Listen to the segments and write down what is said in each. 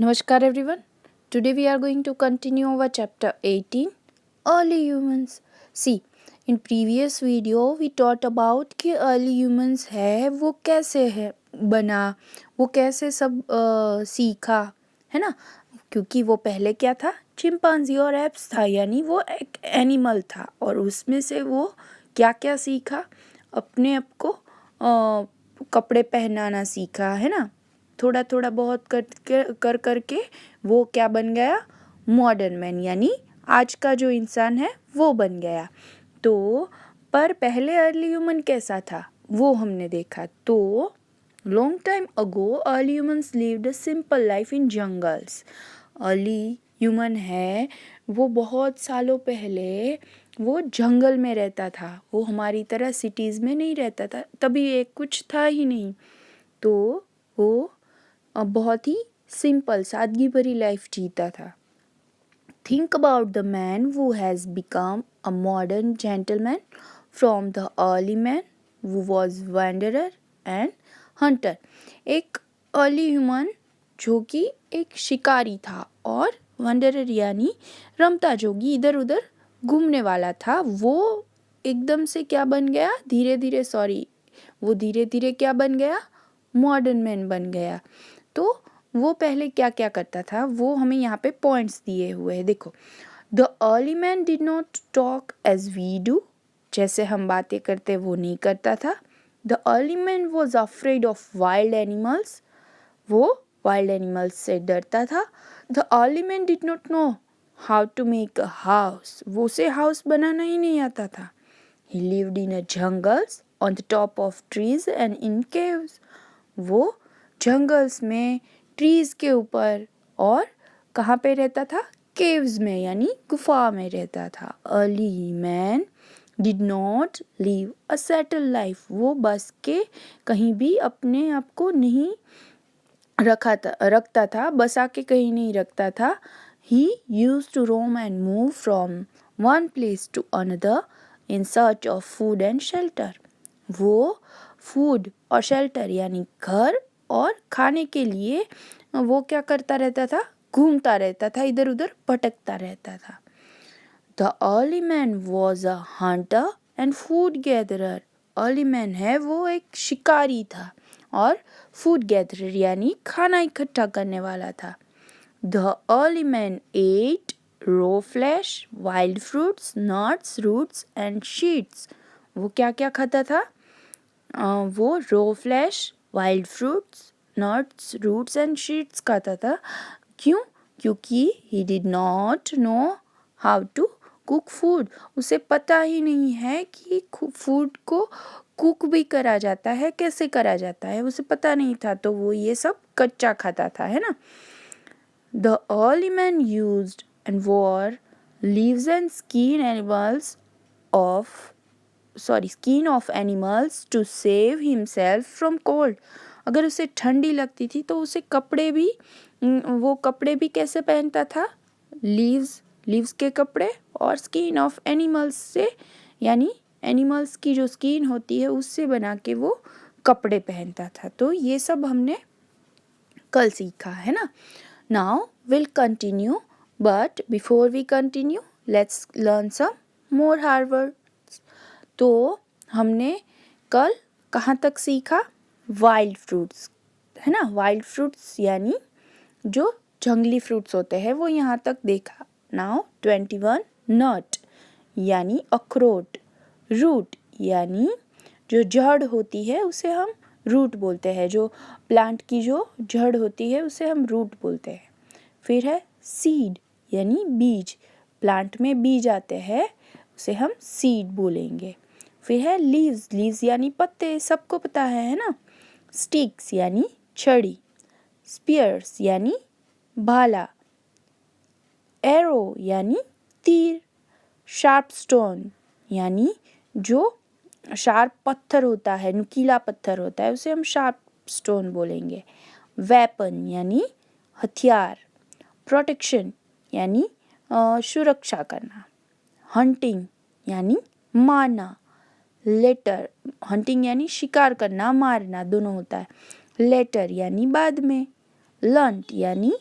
Namaskar everyone. Today we are going to continue our chapter 18 Early Humans. See, in previous video we taught about कि early humans है वो कैसे है बना, वो कैसे सब सीखा, है ना। क्योंकि वो पहले क्या था, चिंपांजी और एप्स था, यानी वो एक एनिमल था और उसमें से वो क्या क्या सीखा, अपने आप को कपड़े पहनाना सीखा, है ना। थोड़ा थोड़ा बहुत कर करके वो क्या बन गया, मॉडर्न मैन, यानी आज का जो इंसान है वो बन गया। तो पर पहले अर्ली ह्यूमन कैसा था वो हमने देखा। तो long time ago early humans lived a simple life in jungles. Early human है वो बहुत सालों पहले वो जंगल में रहता था, वो हमारी तरह सिटीज़ में नहीं रहता था, तभी एक कुछ था ही नहीं। तो वो बहुत ही सिंपल सादगी भरी लाइफ जीता था। Think about the man who has become a modern gentleman from the early man who was wanderer and hunter। एक अर्ली ह्यूमन जो कि एक शिकारी था और वंडरर यानी रमता जोगी, इधर उधर घूमने वाला था, वो एकदम से क्या बन गया, धीरे धीरे क्या बन गया, मॉडर्न मैन बन गया। तो वो पहले क्या क्या करता था वो हमें यहाँ पे पॉइंट्स दिए हुए हैं, देखो। The early man did not talk as we do, जैसे हम बातें करते वो नहीं करता था। The early man was afraid of wild animals, वो वाइल्ड एनिमल्स से डरता था। The early man did not know how to make a house, वो उसे हाउस बनाना ही नहीं आता था। He lived in a jungles on the top of trees and in caves, वो जंगल्स में, ट्रीज के ऊपर और कहाँ पे रहता था, केव्स में यानी गुफा में रहता था। Early man did not live a settle life, वो बस के कहीं भी अपने आप को नहीं रखता था, बसा के कहीं नहीं रखता था। He used to roam and move from one place to another in search of food and shelter, वो फूड और शेल्टर यानी घर और खाने के लिए वो क्या करता रहता था, घूमता रहता था, इधर उधर भटकता रहता था। The early man was a Hunter and food gatherer, early man है वो एक शिकारी था और फूड गैदरर यानी खाना इकट्ठा करने वाला था। The early man ate raw flesh, wild fruits, nuts, roots and seeds, वो क्या क्या खाता था, वो raw flesh, wild fruits, nuts, roots and seeds खाता था। क्यों? क्योंकि he did not know how to cook food, उसे पता ही नहीं है कि फूड को कुक भी करा जाता है, कैसे करा जाता है, उसे पता नहीं था, तो वो ये सब कच्चा खाता था, है ना। The early man used and war leaves and skin of animals to save himself from cold, अगर उसे ठंडी लगती थी तो उसे वो कपड़े भी कैसे पहनता था, लीव्स के कपड़े और स्किन ऑफ एनिमल्स से, यानी एनिमल्स की जो स्किन होती है उससे बना के वो कपड़े पहनता था। तो ये सब हमने कल सीखा, है ना। Now will continue, but before we continue let's learn some more hard words. तो हमने कल कहाँ तक सीखा, वाइल्ड फ्रूट्स, है ना। वाइल्ड फ्रूट्स यानी जो जंगली फ्रूट्स होते हैं वो यहाँ तक देखा। नाउ 21 नट यानी अखरोट, रूट यानी जो जड़ होती है उसे हम रूट बोलते हैं, जो प्लांट की जो जड़ होती है उसे हम रूट बोलते हैं। फिर है सीड यानी बीज, प्लांट में बीज आते हैं उसे हम सीड बोलेंगे। फिर है लीव्स यानी पत्ते, सबको पता है ना। स्टिक्स यानी छड़ी, स्पीयर्स यानी भाला, एरो यानी तीर, शार्प स्टोन यानी जो शार्प पत्थर होता है, नुकीला पत्थर होता है उसे हम शार्प स्टोन बोलेंगे। वेपन यानी हथियार, प्रोटेक्शन यानी सुरक्षा करना, हंटिंग यानी मारना, लेटर, हंटिंग यानी शिकार करना, मारना दोनों होता है, लेटर यानी बाद में, लंट यानी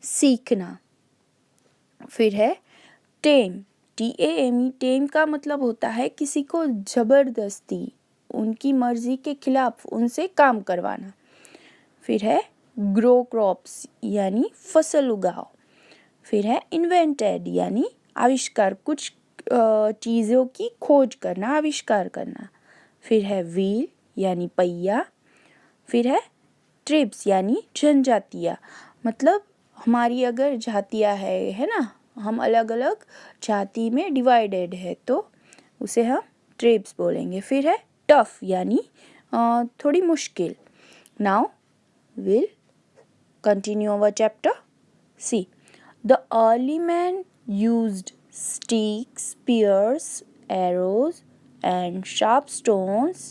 सीखना। फिर है टेम, TAME, टेम का मतलब होता है किसी को जबरदस्ती, उनकी मर्जी के खिलाफ उनसे काम करवाना। फिर है ग्रो क्रॉप्स यानी फसल उगाओ। फिर है इन्वेंटेड यानी आविष्कार, कुछ चीज़ों की खोज करना, आविष्कार करना। फिर है व्हील यानी पहिया। फिर है ट्रिब्स यानी जनजातियाँ, मतलब हमारी अगर जातियाँ है ना, हम अलग अलग जाति में डिवाइडेड है तो उसे हम ट्रिब्स बोलेंगे। फिर है टफ यानी थोड़ी मुश्किल। Now will continue our chapter. See, the early man used sticks, spears, arrows and sharp stones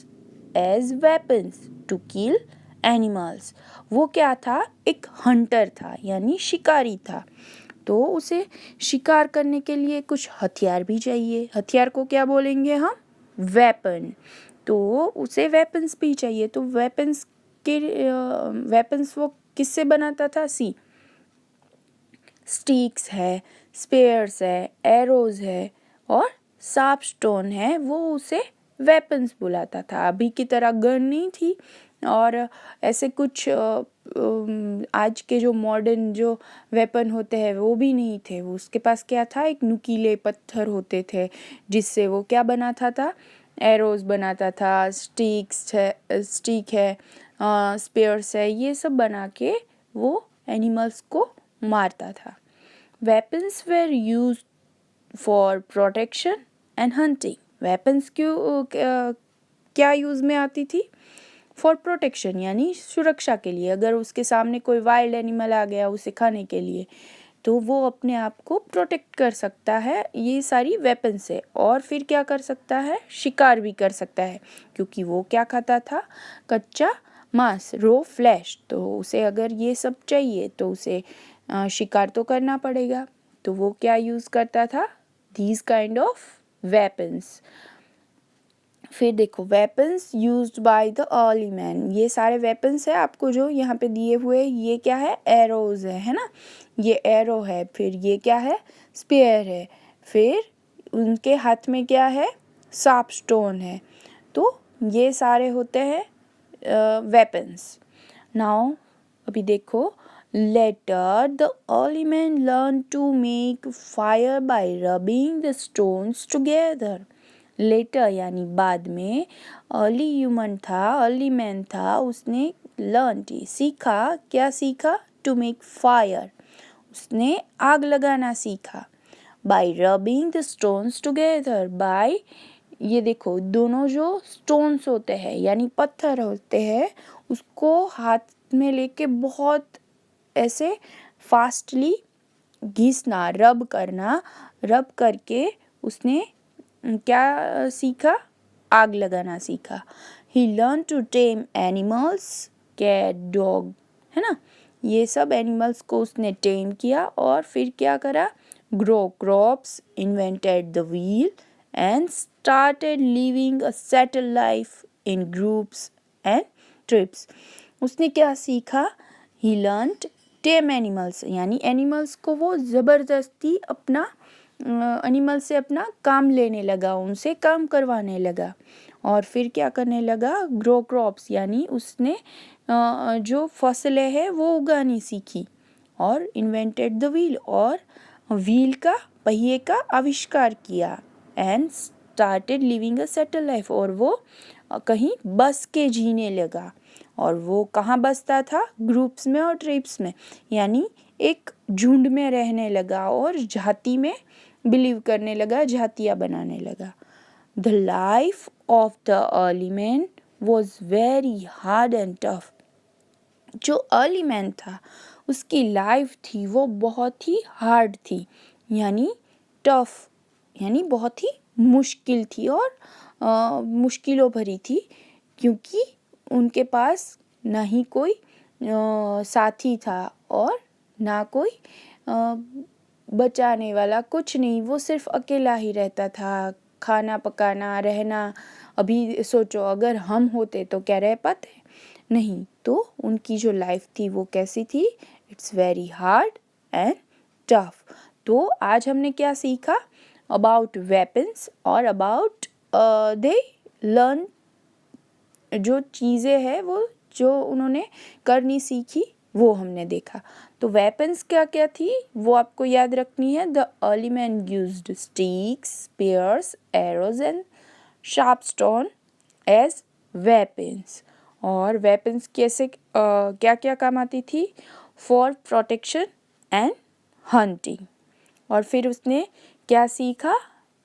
as weapons to kill animals. वो क्या था? एक हंटर था यानी शिकारी था, तो उसे शिकार करने के लिए कुछ हथियार भी चाहिए। हथियार को क्या बोलेंगे हम? वेपन। तो उसे वेपन्स भी चाहिए, तो वेपन्स वो किससे बनाता था? सी, स्टिक्स है, स्पेयर्स है, एरोज है और शार्प स्टोन है, वो उसे वेपन्स बुलाता था। अभी की तरह गन नहीं थी और ऐसे कुछ आज के जो मॉडर्न जो वेपन होते हैं वो भी नहीं थे। वो उसके पास क्या था? एक नुकीले पत्थर होते थे जिससे वो क्या बनाता था? एरोज बनाता था, स्टिक है, स्पेयर्स है, ये सब बना के वो एनिमल्स को मारता था। Weapons were use for protection and hunting. Weapons क्यों क्या यूज़ में आती थी? फॉर प्रोटेक्शन यानी सुरक्षा के लिए। अगर उसके सामने कोई वाइल्ड एनिमल आ गया उसे खाने के लिए, तो वो अपने आप को प्रोटेक्ट कर सकता है, ये सारी वेपन्स है। और फिर क्या कर सकता है? शिकार भी कर सकता है, क्योंकि वो क्या खाता था? कच्चा मांस, रो फ्लैश। तो उसे अगर ये सब चाहिए तो उसे शिकार तो करना पड़ेगा, तो वो क्या यूज़ करता था? These kind of weapons. फिर देखो weapons used by the early man, ये सारे वेपन्स है आपको जो यहाँ पे दिए हुए। ये क्या है? एरोज है ना, ये एरो है। फिर ये क्या है? स्पेयर है। फिर उनके हाथ में क्या है? शार्प स्टोन है। तो ये सारे होते हैं वेपन्स। नाउ अभी देखो, later the early man learn to make fire by rubbing the stones together. Later यानी बाद में, अर्ली ह्यूमन था, अर्ली मैन था, उसने लर्न सीखा। क्या सीखा? टू मेक फायर, उसने आग लगाना सीखा। By rubbing the stones together, by, ये देखो दोनों जो स्टोन्स होते हैं यानी पत्थर होते हैं, उसको हाथ में लेके बहुत ऐसे फास्टली घिसना, रब करना, रब करके उसने क्या सीखा? आग लगाना सीखा। He learn to tame animals, cat, dog, है ना, ये सब एनिमल्स को उसने टेम किया। और फिर क्या करा? Grow crops, invented the wheel and started living a settle life in groups and trips. उसने क्या सीखा? ही लर्नड टेम एनिमल्स, यानी एनिमल्स को वो ज़बरदस्ती अपना एनिमल से अपना काम लेने लगा, उनसे काम करवाने लगा। और फिर क्या करने लगा? ग्रो क्रॉप्स यानी उसने जो फसलें हैं वो उगानी सीखी। और इन्वेंटेड द व्हील, और व्हील का, पहिए का आविष्कार किया। And started living a settle life, और वो कहीं बस के जीने लगा। और वो कहाँ बसता था? ग्रुप्स में और ट्रिप्स में, यानी एक झुंड में रहने लगा और जाति में बिलीव करने लगा, जातियाँ बनाने लगा। The life of the early man was very hard and tough. जो अर्ली मैन था उसकी लाइफ थी वो बहुत ही हार्ड थी, यानी टफ, यानी बहुत ही मुश्किल थी और मुश्किलों भरी थी, क्योंकि उनके पास ना ही कोई साथी था और ना कोई बचाने वाला, कुछ नहीं। वो सिर्फ अकेला ही रहता था, खाना पकाना, रहना। अभी सोचो अगर हम होते तो क्या रह पाते? नहीं। तो उनकी जो लाइफ थी वो कैसी थी? It's very hard and tough. तो आज हमने क्या सीखा? अबाउट वेपन्स और अबाउट दे लर्न, जो चीज़ें हैं वो जो उन्होंने करनी सीखी वो हमने देखा। तो वेपन्स क्या क्या थी वो आपको याद रखनी है। The early man used sticks, spears, arrows and sharp stone edge weapons. और वेपन्स कैसे क्या क्या काम आती थी? For protection and hunting. और फिर उसने क्या सीखा?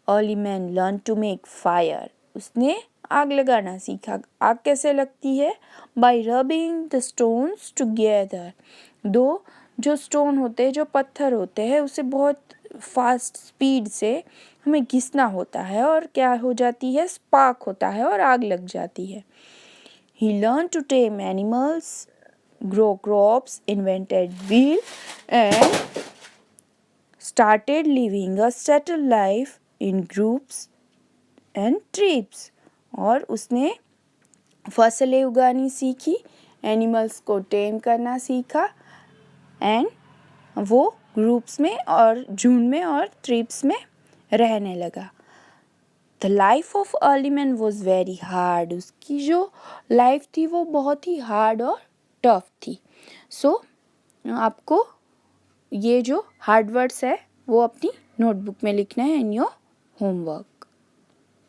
Early man learn to make fire, उसने आग लगाना सीखा। आग कैसे लगती है? By rubbing the stones together. दो जो स्टोन होते हैं, जो पत्थर होते हैं, उसे बहुत फास्ट स्पीड से हमें घिसना होता है और क्या हो जाती है? स्पार्क होता है और आग लग जाती है। He learned to tame animals, grow crops, invented wheel and started living a settled life in groups and tribes। और उसने फसलें उगानी सीखी, एनिमल्स को टेम करना सीखा एंड वो ग्रुप्स में और झुंड में और ट्रिब्स में रहने लगा। The life of early man was very hard, उसकी जो लाइफ थी वो बहुत ही हार्ड और टफ थी। सो आपको ये जो हार्ड वर्ड्स है वो अपनी नोटबुक में लिखना है इन योर होमवर्क।